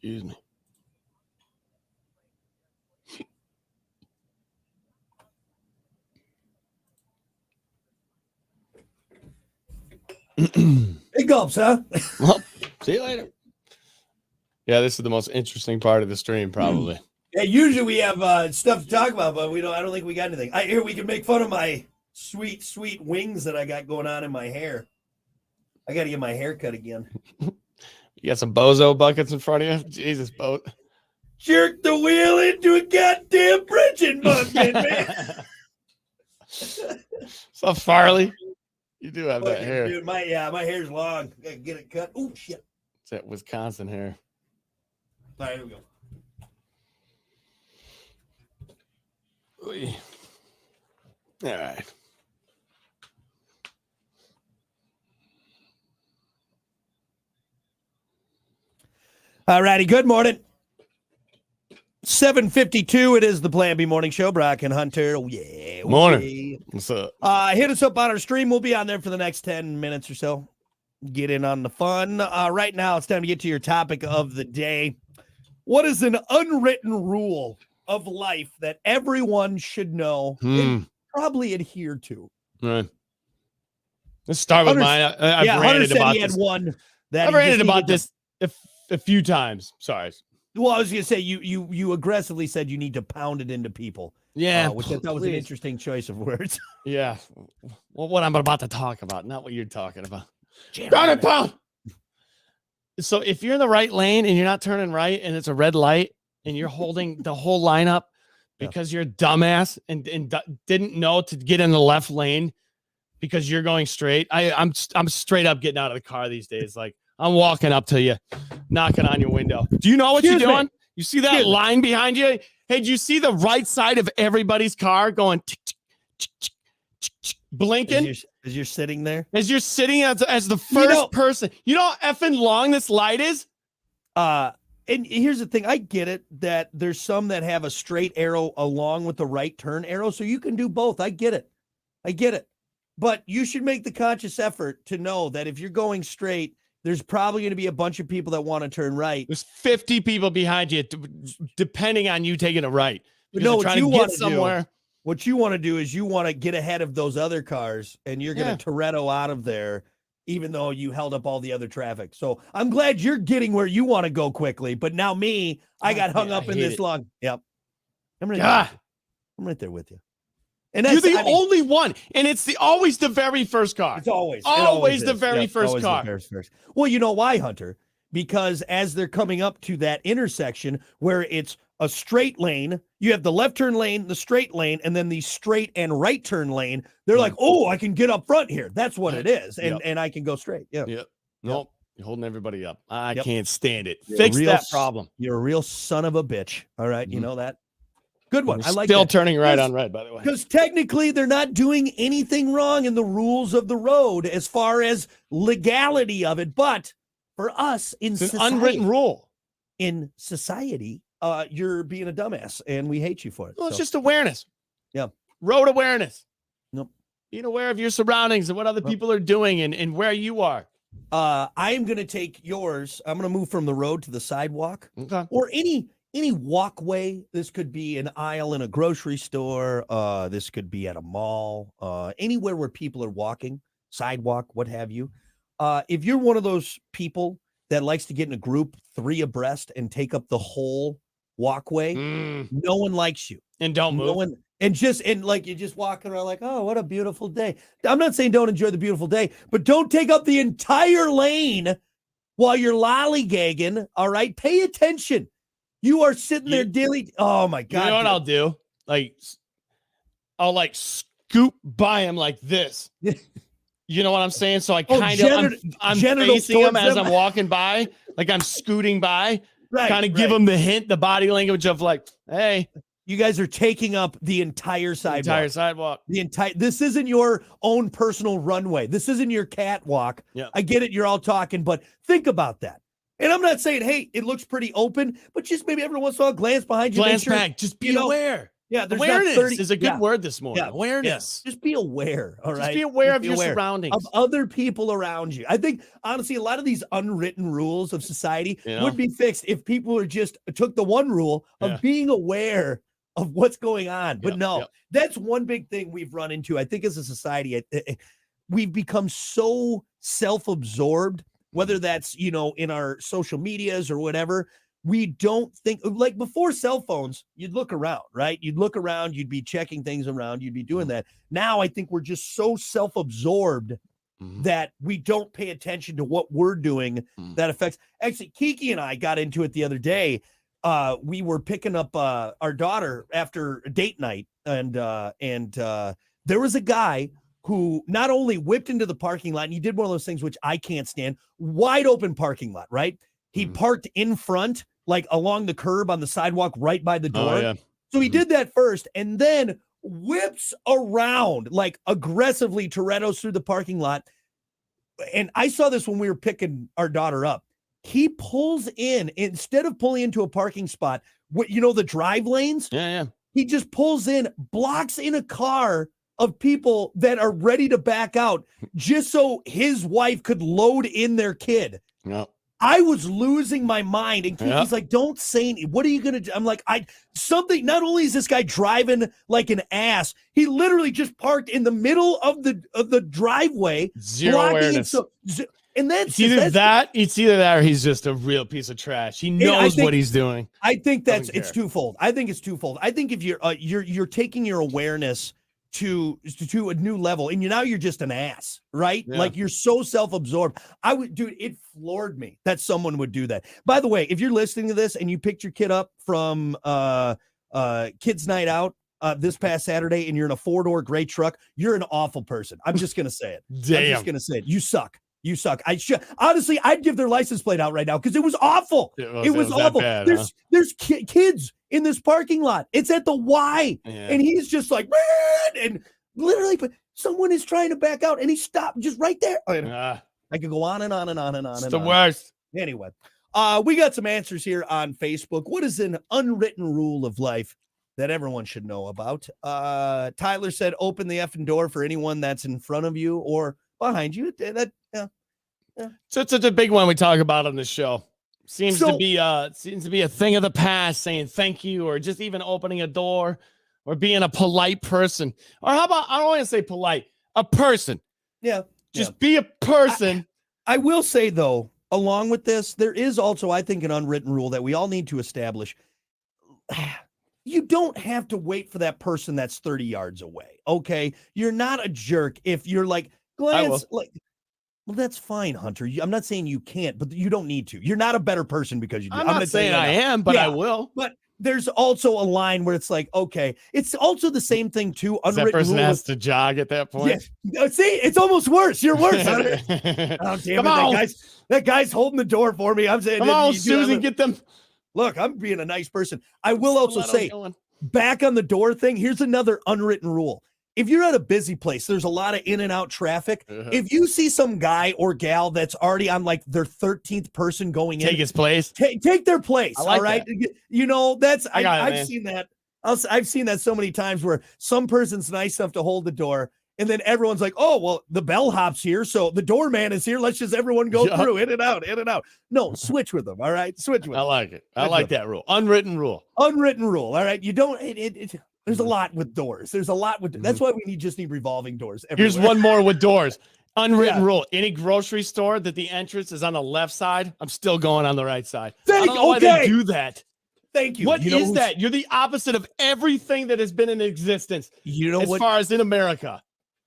Excuse me. Big gulps, huh? Well, see you later. Yeah, this is the most interesting part of the stream, probably. Yeah, usually we have stuff to talk about, but we don't. I don't think we got anything. I hear we can make fun of my sweet, sweet wings that I got going on in my hair. I got to get my hair cut again. You got some bozo buckets in front of you? Jesus, boat. Jerk the wheel into a goddamn bridging bucket, man. So Farley, you do have that Fucking hair. dude, my hair's long. Gotta get it cut. Oh shit! It's that Wisconsin hair. All right, here we go. Oy. All right. All righty. Good morning. 7:52. It is the Plan B Morning Show. Brock and Hunter. Oh, yeah. Morning. What's up? Hit us up on our stream. We'll be on there for the next 10 minutes or so. Get in on the fun. Right now, it's time to get to your topic of the day. What is an unwritten rule of life that everyone should know and probably adhere to? Right. Let's start with mine. I've Hunter ranted said about he had this. one that I've he ranted just about needed this a few times. Sorry. Well, I was going to say you aggressively said you need to pound it into people. Yeah. Which I thought was an please. interesting choice of words. Yeah. Well, what I'm about to talk about, not what you're talking about. Jam Pound on it, pound. So if you're in the right lane and you're not turning right and it's a red light and you're holding the whole lineup because you're a dumbass and didn't know to get in the left lane because you're going straight. I'm straight up getting out of the car these days. Like I'm walking up to you, knocking on your window. Do you know what Excuse you're me. doing? You see that line behind you? Hey, do you see the right side of everybody's car going tick, tick, tick, tick, tick, tick, blinking? As you're sitting there? As you're sitting as the first person. You know how effing long this light is? And here's the thing. I get it that there's some that have a straight arrow along with the right turn arrow, so you can do both. I get it. But you should make the conscious effort to know that if you're going straight, there's probably going to be a bunch of people that want to turn right. There's 50 people behind you, depending on you taking a right. But no, what you want to somewhere. What you want to do is you want to get ahead of those other cars, and you're going to Toretto out of there, even though you held up all the other traffic. So I'm glad you're getting where you want to go quickly. But now I got hung up in this long. Yep. I'm right there with you. And you're the only one, and it's always the very first car. It's always the very first car. Well, you know why, Hunter? Because as they're coming up to that intersection where it's a straight lane, you have the left turn lane, the straight lane, and then the straight and right turn lane. They're like, oh, I can get up front here. That's what it is, and I can go straight. Yeah. Yep. Nope. You're holding everybody up. I can't stand it. You're Fix that problem. You're a real son of a bitch. All right, you know that. Good one. I like still that. Turning right on red, by the way. Because technically they're not doing anything wrong in the rules of the road as far as legality of it. But for us it's an unwritten rule. In society, you're being a dumbass and we hate you for it. Well, it's just awareness. Yeah. Road awareness. Nope. Being aware of your surroundings and what other people are doing and where you are. I am going to take yours. I'm going to move from the road to the sidewalk or any walkway. This could be an aisle in a grocery store. This could be at a mall, anywhere where people are walking, sidewalk, what have you. If you're one of those people that likes to get in a group 3 abreast and take up the whole walkway, no one likes you. And don't move. And like you're just walking around like, oh, what a beautiful day. I'm not saying don't enjoy the beautiful day, but don't take up the entire lane while you're lollygagging. All right. Pay attention. You are sitting there daily. Oh my God. You know what I'll do? I'll scoop by him like this. You know what I'm saying? So I kind of, I'm facing him as I'm walking by, like I'm scooting by, kind of give him the hint, the body language of like, hey. You guys are taking up the entire sidewalk. This isn't your own personal runway. This isn't your catwalk. Yeah. I get it. You're all talking, but think about that. And I'm not saying, hey, it looks pretty open, but just maybe every once in a while, glance behind you. Glance back. Just be aware. Yeah, awareness is a good word this morning. Yeah. Awareness. Yeah. Just be aware. All right. Just be aware of your surroundings. Of other people around you. I think, honestly, a lot of these unwritten rules of society would be fixed if people just took the one rule of being aware of what's going on. But that's one big thing we've run into. I think as a society, we've become so self-absorbed, whether that's, in our social medias or whatever. We don't think, like before cell phones, you'd look around, right? You'd look around, you'd be checking things around, you'd be doing that. Now I think we're just so self-absorbed that we don't pay attention to what we're doing that affects. Actually, Kiki and I got into it the other day. We were picking up our daughter after a date night, and there was a guy who not only whipped into the parking lot, and he did one of those things which I can't stand, wide open parking lot, right? He parked in front, like along the curb on the sidewalk right by the door. So he did that first and then whips around like aggressively Toretto's through the parking lot. And I saw this when we were picking our daughter up. He pulls in, instead of pulling into a parking spot, the drive lanes. He just pulls in, blocks in a car of people that are ready to back out just so his wife could load in their kid. I was losing my mind. And Kiki's like, don't say anything. What are you going to do? I'm like, not only is this guy driving like an ass, he literally just parked in the middle of the driveway. Zero awareness. And that's either that or he's just a real piece of trash. He knows what he's doing. I think it's twofold. I think if you're taking your awareness to a new level, and you're just an ass, right? Like you're so self-absorbed. It floored me that someone would do that. By the way, if you're listening to this and you picked your kid up from kids night out this past Saturday and you're in a 4-door gray truck, you're an awful person. I'm just gonna say it. Damn. I'm just gonna say it. You suck. Honestly, I'd give their license plate out right now because it was awful. It was awful. Bad, there's kids in this parking lot. It's at the Y, and he's just like, and literally, but someone is trying to back out, and he stopped just right there. I could go on and on and on and on. It's the worst. Anyway, we got some answers here on Facebook. What is an unwritten rule of life that everyone should know about? Tyler said, "Open the effing door for anyone that's in front of you or behind you." So it's such a big one we talk about on the show. Seems to be a thing of the past, saying thank you, or just even opening a door, or being a polite person. Or how about, I don't want to say polite, a person. Just be a person. I will say though, along with this, there is also, I think, an unwritten rule that we all need to establish. you don't have to wait for that person that's 30 yards away. Okay. You're not a jerk if you're like, glance, like, well, that's fine, Hunter. I'm not saying you can't, but you don't need to. You're not a better person because you do. I'm not saying I am, but I will. But there's also a line where it's like, okay, it's also the same thing too. That person has to jog at that point. Yes. See, it's almost worse. You're worse. Oh, damn it. That guy's holding the door for me. I'm saying, come on, Susan, get them. Look, I'm being a nice person. I will also say, back on the door thing, here's another unwritten rule. If you're at a busy place, there's a lot of in and out traffic. If you see some guy or gal that's already on like their 13th person going in, take his place. Take their place. Like all right. That. You know, I've seen that. I've seen that so many times where some person's nice enough to hold the door. And then everyone's like, oh, well, the bellhop's here. So the doorman is here. Let's just everyone go through in and out, in and out. No, switch with them. All right. Switch with them. I like it. I like that rule. Unwritten rule. Unwritten rule. All right. You don't, there's a lot with doors. There's a lot with, that's why we just need revolving doors. Everywhere. Here's one more with doors. Unwritten rule. Any grocery store that the entrance is on the left side, I'm still going on the right side. I don't know why they do that. Thank you. What is that? You're the opposite of everything that has been in existence. You know, as far as in America.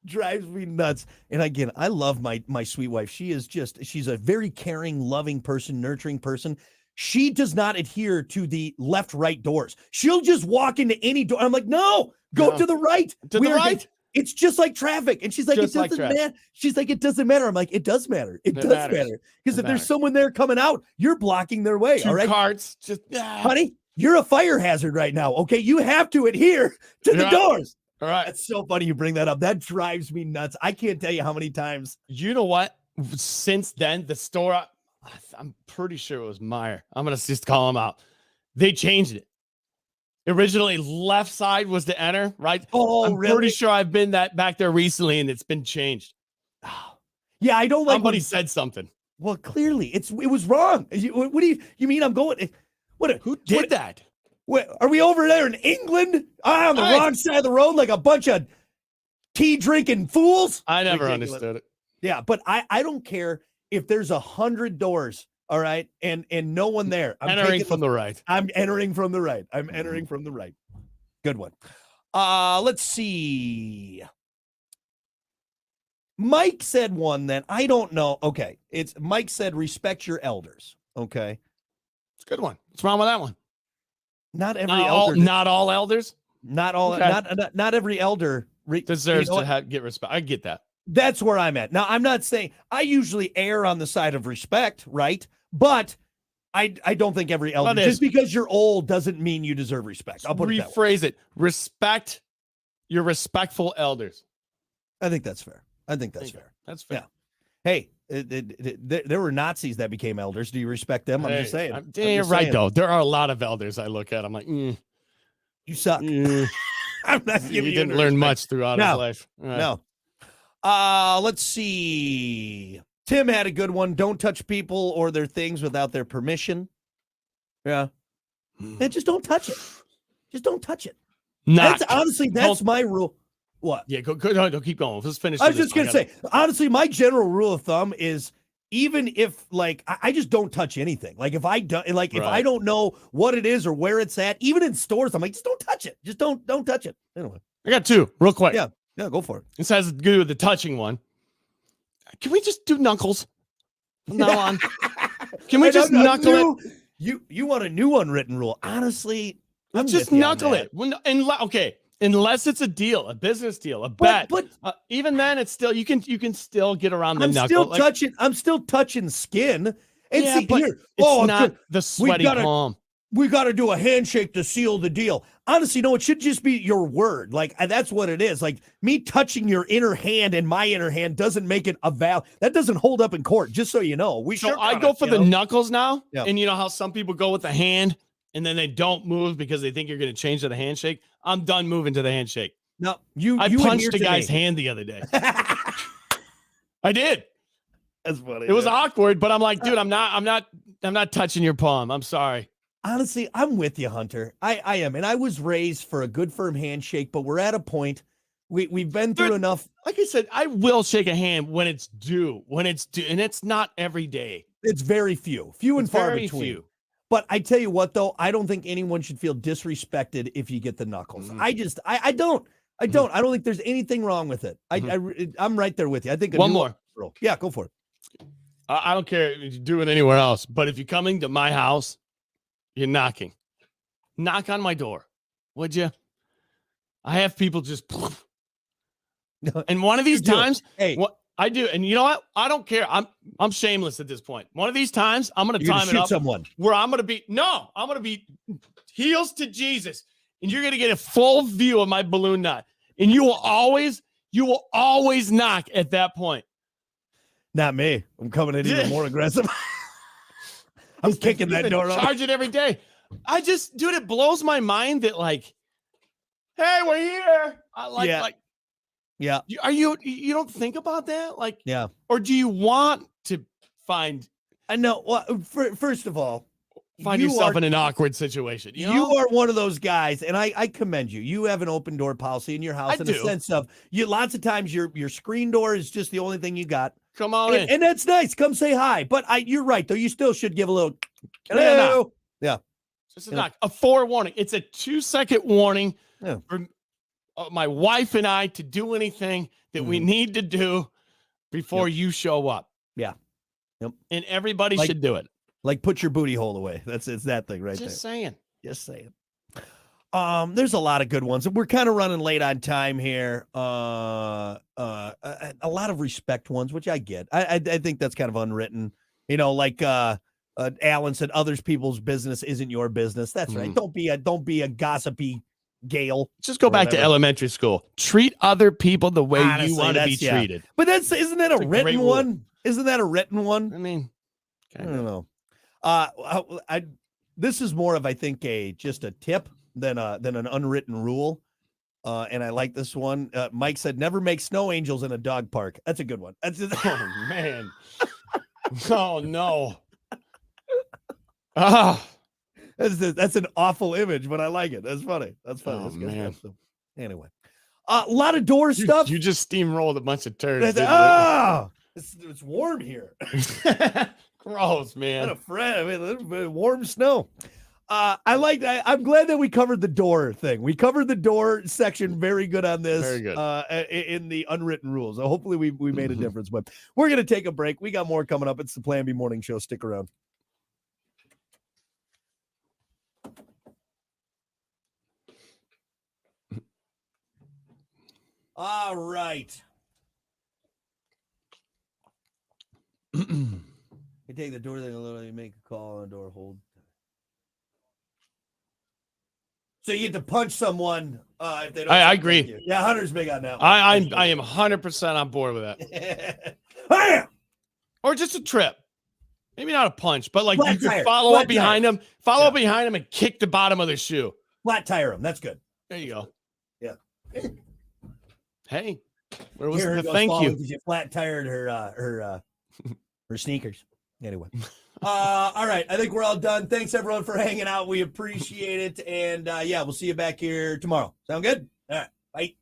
Drives me nuts. And again, I love my sweet wife. She's a very caring, loving person, nurturing person. She does not adhere to the left-right doors. She'll just walk into any door. I'm like, no, go to the right. To the right. It's just like traffic. And she's like, it doesn't matter. She's like, it doesn't matter. I'm like, it does matter. It does matter. Because if there's someone there coming out, you're blocking their way. All right. Carts, honey, you're a fire hazard right now. Okay. You have to adhere to the doors. All right. That's so funny you bring that up. That drives me nuts. I can't tell you how many times. You know what? Since then, the store, I'm pretty sure it was Meyer. I'm going to just call him out. They changed it. Originally, left side was to enter, right? Oh, I'm pretty sure I've been back there recently, and it's been changed. Yeah, I don't like. Somebody said something. Well, clearly, it was wrong. What do you mean? I'm going. Who did that? Are we over there in England? On the wrong side of the road, like a bunch of tea drinking fools? I never understood it. Yeah, but I don't care if there's 100 doors, all right, and no one there. I'm entering from the right. I'm entering from the right. I'm entering from the right. Good one. Let's see. Mike said one that I don't know. Okay, it's Mike said respect your elders. Okay, it's a good one. What's wrong with that one? Not every elder. Not all elders. Not all. Okay. Not every elder deserves to get respect. I get that. That's where I'm at. Now, I'm not saying I usually err on the side of respect, right? But I don't think every elder, just because you're old doesn't mean you deserve respect. I'll rephrase it. Respect your respectful elders. I think that's fair. That's fair. That's fair. Yeah. Hey, there were Nazis that became elders. Do you respect them? I'm just saying. You're right, though. There are a lot of elders I look at. I'm like, you suck. I'm not giving you didn't learn much throughout his life. Right. No. Let's see. Tim had a good one. Don't touch people or their things without their permission. Yeah. And just don't touch it. Just don't touch it. That's my rule. What? Yeah, go. No, keep going. Let's finish. I was just going to say, honestly, my general rule of thumb is even if like, I just don't touch anything. Like if I don't, if I don't know what it is or where it's at, even in stores, I'm like, just don't touch it. Just don't touch it. Anyway. I got two real quick. Yeah, go for it. This has to do with the touching one. Can we just do knuckles from now on? Can we just knuckle it? You want a new unwritten rule? Honestly, let's just knuckle it. Okay, unless it's a deal, a business deal, a bet. But even then, it's still you can still get around the knuckle. I'm still touching skin. And yeah, but it's not the sweaty palm. We got to do a handshake to seal the deal. Honestly, no, it should just be your word. Like, that's what it is. Like, me touching your inner hand and my inner hand doesn't make it a that doesn't hold up in court, just so you know. I go for the knuckles now. Yeah. And you know how some people go with the hand and then they don't move because they think you're going to change to the handshake? I'm done moving to the handshake. No, I punched a guy's hand the other day. I did. That's funny. It was awkward, but I'm like, dude, I'm not touching your palm. I'm sorry. Honestly, I'm with you, Hunter. I am. And I was raised for a good firm handshake, but we're at a point. We've been through enough. Like I said, I will shake a hand when it's due. And it's not every day. It's very few and far between. But I tell you what, though, I don't think anyone should feel disrespected if you get the knuckles. I don't think there's anything wrong with it. I'm right there with you. I think one more. Yeah, go for it. I don't care if you do it anywhere else, but if you're coming to my house, you're knocking. Knock on my door, would you? I have people just. And one of these times, what I do, and you know what? I don't care. I'm shameless at this point. One of these times, I'm going to time it up someone where I'm going to be heels to Jesus, and you're going to get a full view of my balloon knot, and you will always knock at that point. Not me. I'm coming in even more aggressive. I'm kicking that door off. Charge it every day. Dude, it blows my mind that like, hey, we're here. Yeah. You don't think about that? Like, yeah. Or do you want to find? I know. Well, first of all, find yourself in an awkward situation. You are one of those guys, and I commend you. You have an open door policy in your house in the sense of you. Lots of times your screen door is just the only thing you got. Come on in. And that's nice. Come say hi. But you're right, though. You still should give a little. Hello. Yeah. Just a knock. A forewarning. It's a 2-second warning for my wife and I to do anything that we need to do before you show up. Yeah. Yep. And everybody should do it. Like put your booty hole away. It's that thing right there. Just saying. There's a lot of good ones. We're kind of running late on time here. A lot of respect ones, which I get. I think that's kind of unwritten. You know, like Alan said, others people's business isn't your business. That's right. Don't be a gossipy Gale. Just go back to elementary school. Treat other people the way you want to be treated. But isn't that a written one? Isn't that a written one? I mean, I don't know. This is more of, I think, just a tip than an unwritten rule. And I like this one. Mike said, never make snow angels in a dog park. That's a good one. Oh, man. Oh, no. Ah. That's an awful image, but I like it. That's funny. That's Oh, man. So, anyway, a lot of door stuff. You just steamrolled a bunch of turds. It's warm here. Gross, man. Not a friend. I mean, a little bit of warm snow. I like that. I'm glad that we covered the door thing. We covered the door section very good on this. Very good. In the unwritten rules. So hopefully we made a difference. But we're going to take a break. We got more coming up. It's the Plan B Morning Show. Stick around. All right. You take the door thing a little, you make a call on the door hold. So you get to punch someone if they don't. I agree. Yeah, Hunter's big on that one. I am 100% on board with that. Or just a trip. Maybe not a punch, but like you could follow up behind him and kick the bottom of their shoe. Flat tire him. That's good. There you go. Yeah. Hey, where was the thank you? She flat tired her sneakers. Anyway. All right. I think we're all done. Thanks everyone for hanging out. We appreciate it. And we'll see you back here tomorrow. Sound good? All right. Bye.